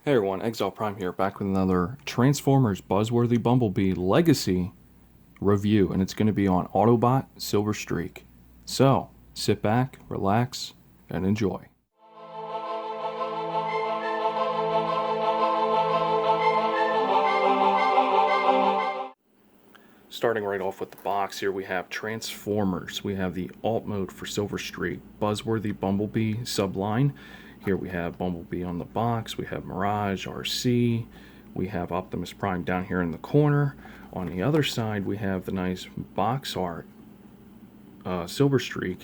Hey everyone, Exile Prime here, back with another Transformers Buzzworthy Bumblebee Legacy review, and it's going to be on Autobot Silverstreak. So, sit back, relax, and enjoy. Starting right off with the box here, we have Transformers. We have the alt mode for Silverstreak, Buzzworthy Bumblebee subline. Here we have Bumblebee on the box, we have Mirage RC, we have Optimus Prime down here in the corner. On the other side, we have the nice box art. Silverstreak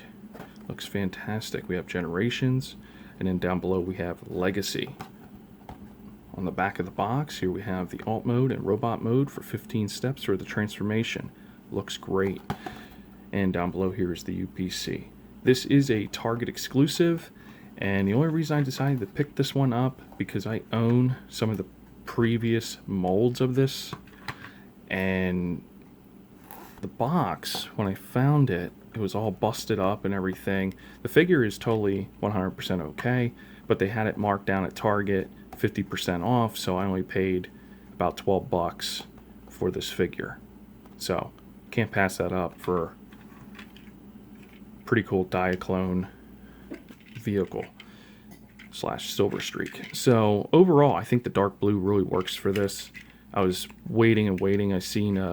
looks fantastic. We have Generations, and then down below we have Legacy. On the back of the box, here we have the alt mode and robot mode for 15 steps for the transformation. Looks great. And down below here is the UPC. This is a Target exclusive, and the only reason I decided to pick this one up because I own some of the previous molds of this, and the box, when I found it, it was all busted up and everything. The figure is totally 100% okay, but they had it marked down at Target 50% off, so I only paid about 12 bucks for this figure. So can't pass that up for pretty cool Diaclone vehicle slash Silverstreak. So overall, I think the dark blue really works for this. I was waiting and waiting. I seen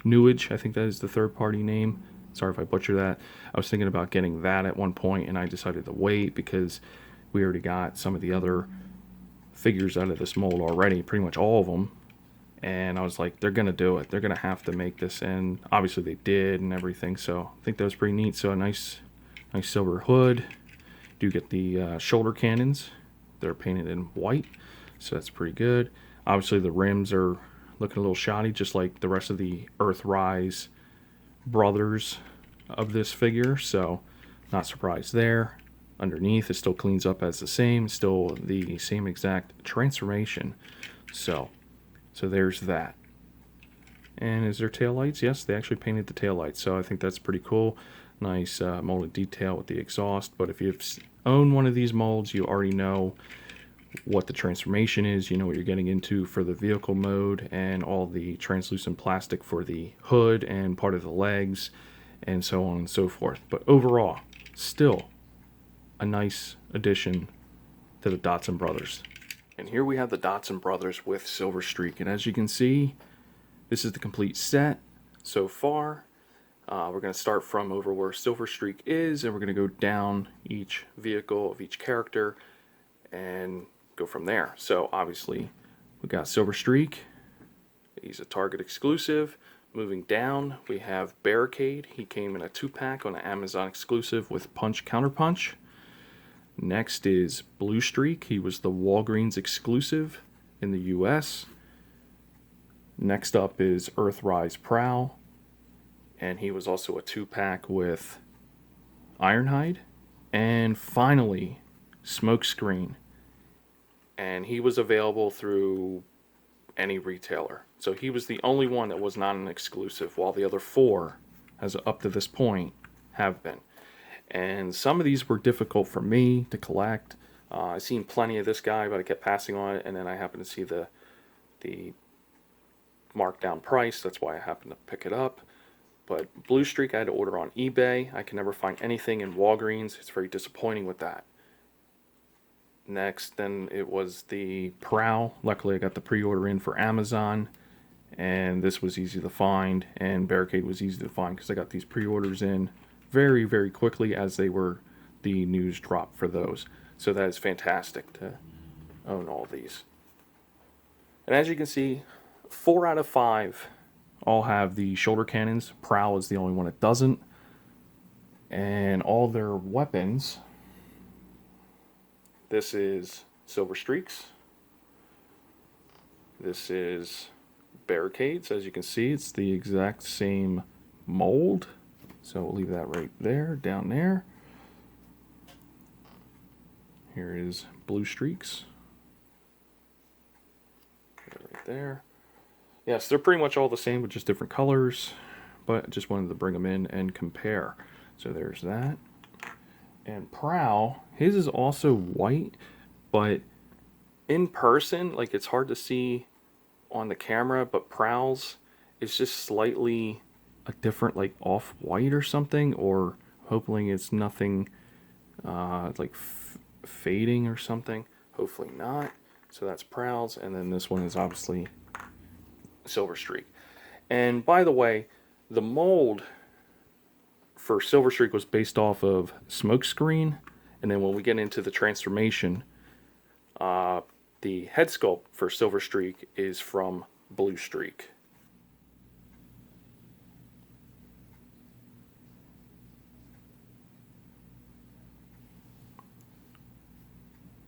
Newage, I think that is the third party name. Sorry if I butcher that. I was thinking about getting that at one point, and I decided to wait because we already got some of the other figures out of this mold already, pretty much all of them. And I was like, they're gonna do it. They're gonna have to make this, and obviously they did and everything. So I think that was pretty neat. So a nice silver hood. Do get the shoulder cannons. They're painted in white, so that's pretty good. Obviously the rims are looking a little shoddy, just like the rest of the Earthrise brothers of this figure, so not surprised there. Underneath it still cleans up as the same, still the same exact transformation. So there's that. And is there taillights? Yes, they actually painted the taillights, so I think that's pretty cool. Nice molded detail with the exhaust. But if you've owned one of these molds, you already know what the transformation is. You know what you're getting into for the vehicle mode, and all the translucent plastic for the hood and part of the legs, and so on and so forth. But overall, still a nice addition to the Dotson Brothers. And here we have the Dotson Brothers with Silverstreak, and as you can see, this is the complete set so far. We're going to start from over where Silverstreak is, and we're going to go down each vehicle of each character and go from there. So obviously we got Silverstreak. He's a Target exclusive. Moving down, we have Barricade. He came in a 2-pack on an Amazon exclusive with Punch Counterpunch. Next is Bluestreak. He was the Walgreens exclusive in the US. Next up is Earthrise Prowl, and he was also a 2-pack with Ironhide. And finally, Smokescreen, and he was available through any retailer. So he was the only one that was not an exclusive, while the other 4, as up to this point, have been. And some of these were difficult for me to collect. I've seen plenty of this guy, but I kept passing on it, and then I happened to see the marked down price. That's why I happened to pick it up. But Bluestreak I had to order on eBay. I can never find anything in Walgreens. It's very disappointing with that. Next, then it was the Prowl. Luckily I got the pre-order in for Amazon, and this was easy to find, and Barricade was easy to find because I got these pre-orders in very, very quickly as they were the news drop for those. So that is fantastic to own all these. And as you can see, 4 out of 5 all have the shoulder cannons. Prowl is the only one that doesn't. And all their weapons, this is Silverstreak's. This is Barricades. As you can see, it's the exact same mold. So we'll leave that right there, down there. Here is Bluestreak's. Right there. Yes, they're pretty much all the same, but just different colors. But I just wanted to bring them in and compare. So there's that. And Prowl, his is also white, but in person, like it's hard to see on the camera, but Prowl's is just slightly a different, like off-white or something, or hopefully it's nothing like fading or something. Hopefully not. So that's Prowl's, and then this one is obviously Silverstreak. And by the way, the mold for Silverstreak was based off of Smokescreen, and then when we get into the transformation, the head sculpt for Silverstreak is from Bluestreak.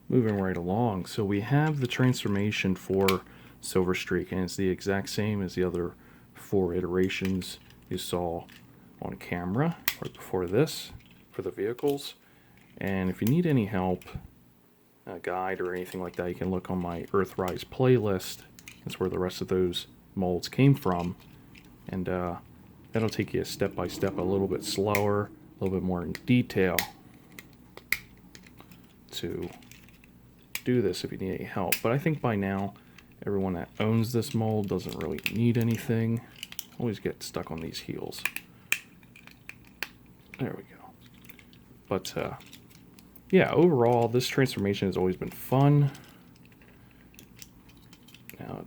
Moving right along, so we have the transformation for Silverstreak, and it's the exact same as the other 4 iterations you saw on camera right before this for the vehicles. And if you need any help, a guide or anything like that, you can look on my Earthrise playlist. That's where the rest of those molds came from, and that'll take you step by step, a little bit slower, a little bit more in detail to do this if you need any help. But I think by now everyone that owns this mold doesn't really need anything. Always get stuck on these heels. There we go. But yeah, overall this transformation has always been fun. Now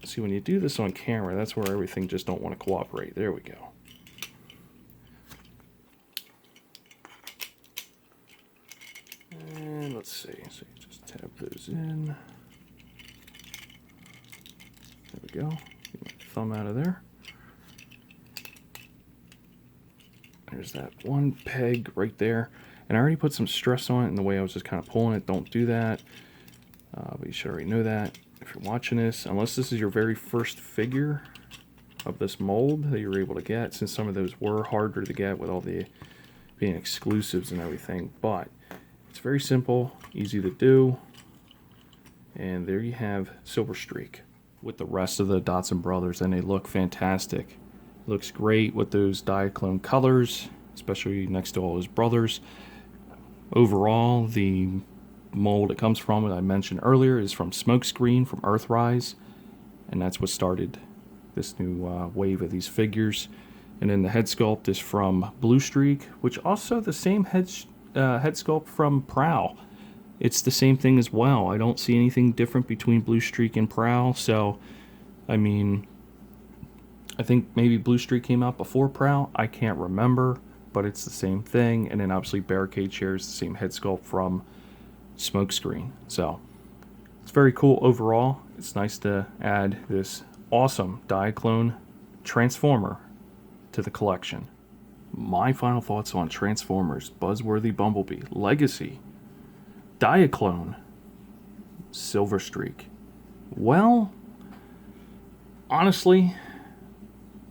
see, when you do this on camera, that's where everything just don't want to cooperate. There we go. And let's see, so you just tap those in. There we go. Get my thumb out of there. There's that one peg right there. And I already put some stress on it in the way I was just kind of pulling it. Don't do that. But you should already know that if you're watching this. Unless this is your very first figure of this mold that you were able to get, since some of those were harder to get with all the being exclusives and everything. But it's very simple, easy to do. And there you have Silverstreak with the rest of the Dotson brothers, and they look fantastic. Looks great with those Diaclone colors, especially next to all his brothers. Overall, the mold it comes from, that I mentioned earlier, is from Smokescreen from Earthrise, and that's what started this new wave of these figures. And then the head sculpt is from Bluestreak, which also the same head sculpt from Prowl. It's the same thing as well. I don't see anything different between Bluestreak and Prowl, so I mean, I think maybe Bluestreak came out before Prowl. I can't remember, but it's the same thing. And then obviously Barricade shares the same head sculpt from Smokescreen. So it's very cool overall. It's nice to add this awesome Diaclone Transformer to the collection. My final thoughts on Transformers: Buzzworthy Bumblebee, Legacy, Diaclone, Silverstreak. Well, honestly,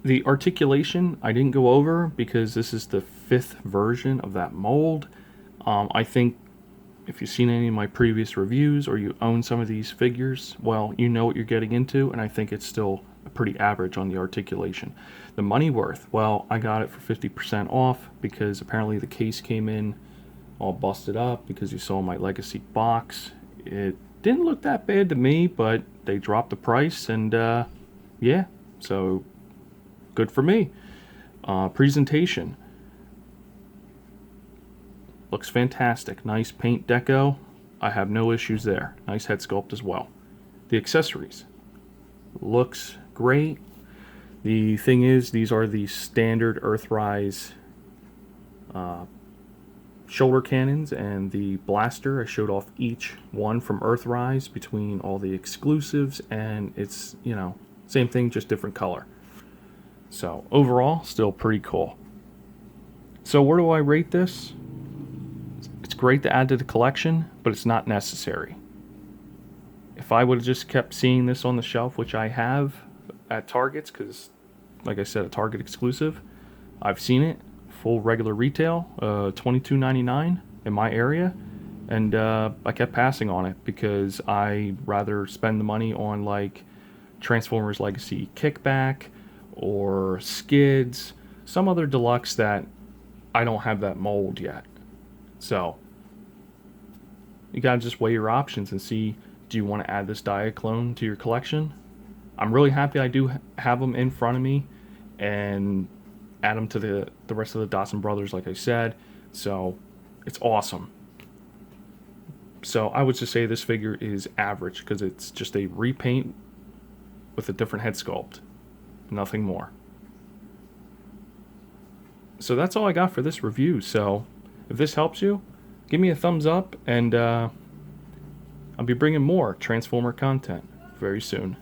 the articulation I didn't go over because this is the 5th version of that mold. I think if you've seen any of my previous reviews or you own some of these figures, well, you know what you're getting into, and I think it's still pretty average on the articulation. The money worth, well, I got it for 50% off because apparently the case came in all busted up because you saw my Legacy box. It didn't look that bad to me, but they dropped the price, and yeah, so good for me. Presentation looks fantastic. Nice paint deco. I have no issues there. Nice head sculpt as well. The accessories looks great. The thing is, these are the standard Earthrise shoulder cannons, and the blaster, I showed off each one from Earthrise between all the exclusives, and it's, you know, same thing, just different color. So overall, still pretty cool. So where do I rate this? It's great to add to the collection, but it's not necessary. If I would have just kept seeing this on the shelf, which I have at Targets, because like I said, a Target exclusive, I've seen it full regular retail, $22.99 in my area, and I kept passing on it because I'd rather spend the money on like Transformers Legacy Kickback or Skids, some other deluxe that I don't have that mold yet. So you gotta just weigh your options and see, Do you want to add this Diaclone to your collection? I'm really happy I do have them in front of me, and add them to the rest of the Dawson brothers, like I said. So it's awesome. So I would just say this figure is average because it's just a repaint with a different head sculpt. Nothing more. So that's all I got for this review. So if this helps you, give me a thumbs up, and I'll be bringing more Transformer content very soon.